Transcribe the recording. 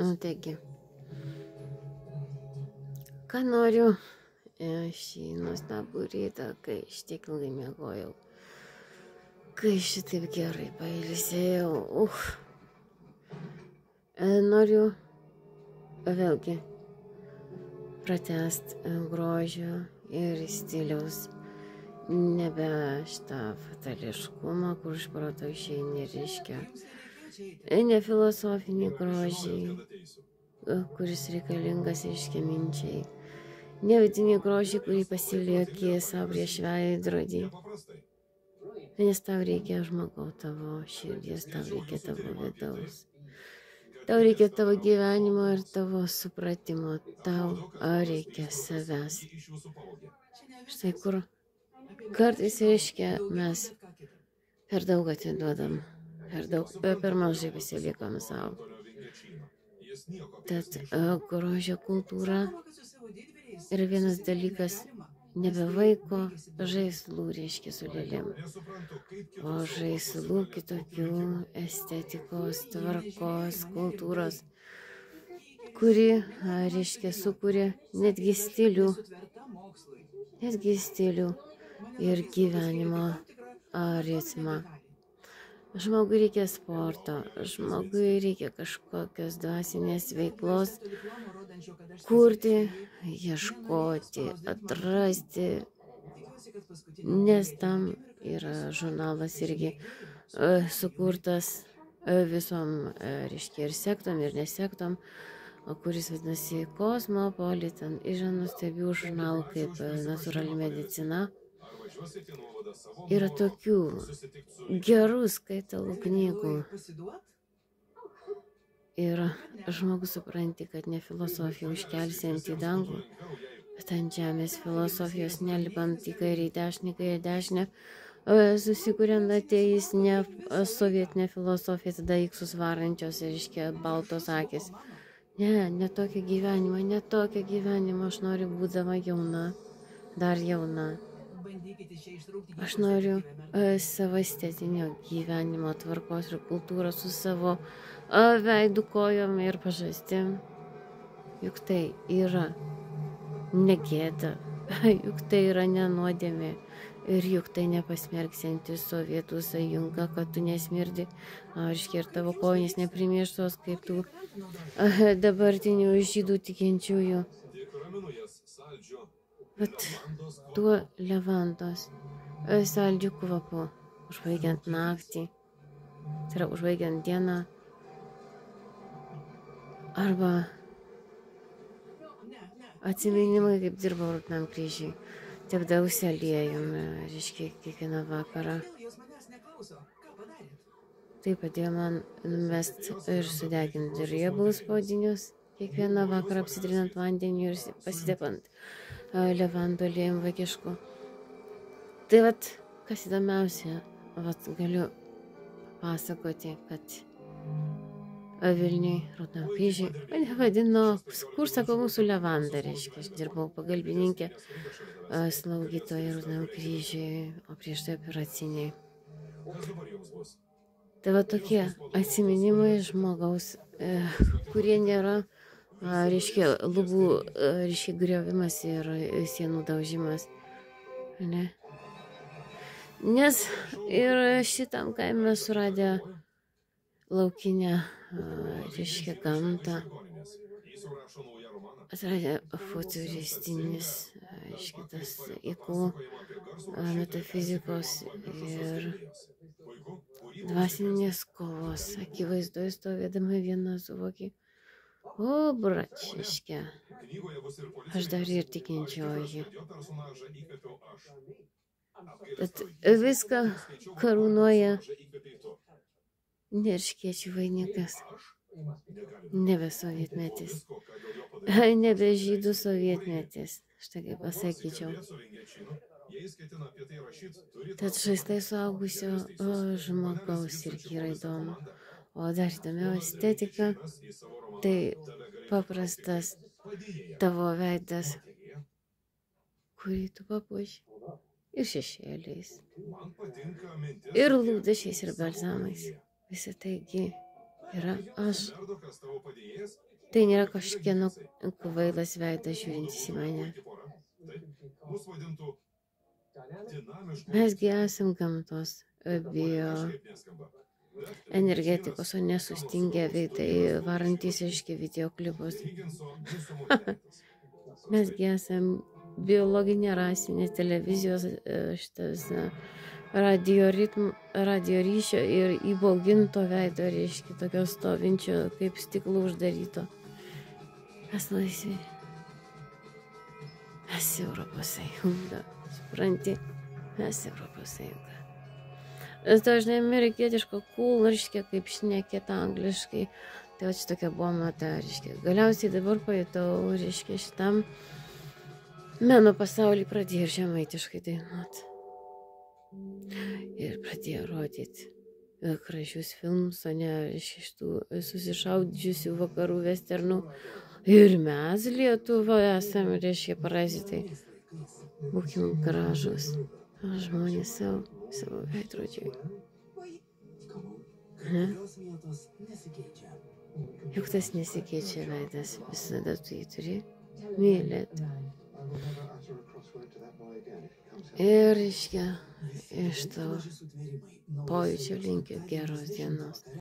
Taigi, ką noriu šį nuostabų rytą, kai šitiek ilgai miegojau, kai šitaip gerai pailsėjau, noriu vėlgi pratęst grožio ir stiliaus, nebe šitą fatališkumą, kur iš proto išeini, reiškia, ne filosofinį grožį, kuris reikalingas, reiškia, minčiai, ne vidinį grožį, kurį pasilieki savo prieš veidrodį, nes tau reikia žmogaus, tavo širdies, tau reikia tavo vidaus, tau reikia tavo gyvenimo ir tavo supratimo, tau reikia savęs. Štai kur kartais, reiškia, mes per daug atiduodam, per mažai pasiliekam savo. Tad grožio kultūra yra vienas dalykas, nebe vaiko žaislų, reiškia, su lėlėm, o žaislų kitokių estetikos, tvarkos, kultūros, kuri, reiškia, sukuria netgi stilių ir gyvenimo ritmą. Žmogui reikia sporto, žmogui reikia kažkokios dvasinės veiklos, kurti, ieškoti, atrasti, nes tam yra žurnalas irgi sukurtas visom, reiškia, ir sektom, ir nesektom, kuris vadinasi Cosmopolitan, yra nuostabių žurnalų kaip Natūrali medicina. Yra tokių gerų skaitalų knygų. Ir žmogus supranti, kad ne filosofiją užkelsiant į dangų, bet ant žemės filosofijos nelipant į kairę, į dešinę, susikuriant ateistinę sovietinę filosofiją, tada iksus varančios, reiškia, baltos akis. Ne tokio gyvenimo, aš noriu būdama jauna, dar jauna. Aš noriu savo estetinio gyvenimo, tvarkos ir kultūros su savo veidu, kojom ir pažastim. Juk tai yra negėda, juk tai yra nenuodėmė ir juk tai nepasmerksianti Sovietų sąjunga, kad tu nesmirdi, aiškiai, ir tavo kojinės neprimėštos kaip tų dabartinių žydų tikinčiųjų. Vat tuo levandos saldžiu kvapu, užbaigiant naktį, tai yra užbaigiant dieną, arba atsiminimai, kaip dirbau Raudonam kryžiui, tepdavausi aliejum, reiškia, kiekvieną vakarą. Tai padėjo man numest ir sudeginti riebalus spaudinius, kiekvieną vakarą apsitrinant vandeniu ir pasidepant levandų aliejum vaikišku. Tai vat, kas įdomiausia, vat galiu pasakoti, kad Vilniui, Raudonam kryžiui, mane vadino, kur sako mūsų levanda, reiškia, aš dirbau pagalbininkė, slaugytoja Raudonam kryžiui, o prieš tai operaciniai. Tai va tokie atsiminimai žmogaus, kurie nėra, reiškia, lubų, reiškia, griovimas ir sienų daužimas. Ne? Nes ir šitam kaime suradę laukinę, reiškia, gamtą, atradę futuristinis, reiškia, tas ikų metafizikos ir dvasinės kovos, akivaizdoj stovėdama viena suvokė, o bračiške, aš dar ir tikinčioji. Tad viską karūnuoja nerškiečių vainikas, nebe sovietmetis, nebe žydų sovietmetis, štai kaip pasakyčiau. Tad žaislai suaugusio žmogaus irgi yra įdomu. O dar įdomiau estetika, tai paprastas tavo veidas, kurį tu papuoši ir šešėliais, ir lūdašiais, ir balzamais. Visą taigi yra aš. Tai nėra kažkieno kvailas veidas žiūrintis į mane. Mesgi esam gamtos bio energetikos, o nesustingę veidai varantys iški videoklipus. Mesgi esam biologinė rasinė televizijos šitas radio ryšio ir įbauginto veido, reiškia, tokio stovinčio, kaip stiklo uždaryto. Mes laisvi. Mes Europos Sąjunga. Supranti? Mes Europos Sąjunga. Dažnai amerikietiško cool, reiškia, kaip šnekėta angliškai. Tai va čia tokia buvo mata, reiškia. Galiausiai dabar pajutau, reiškia, šitam meno pasaulį pradėjo ir žemaitiškai dainuoti. Ir pradėjo rodyti gražius filmus, o ne šitų susišaudžiusių vakarų westernų. Ir mes Lietuvoje esame, reiškia, parazitai. Būkim gražus. Žmonės savo veidrodžiai. Juk tas nesikeičia veidas, visada tu jį turi mylėti. Ir, reiškia, iš to pojūčio linkiu geros dienos.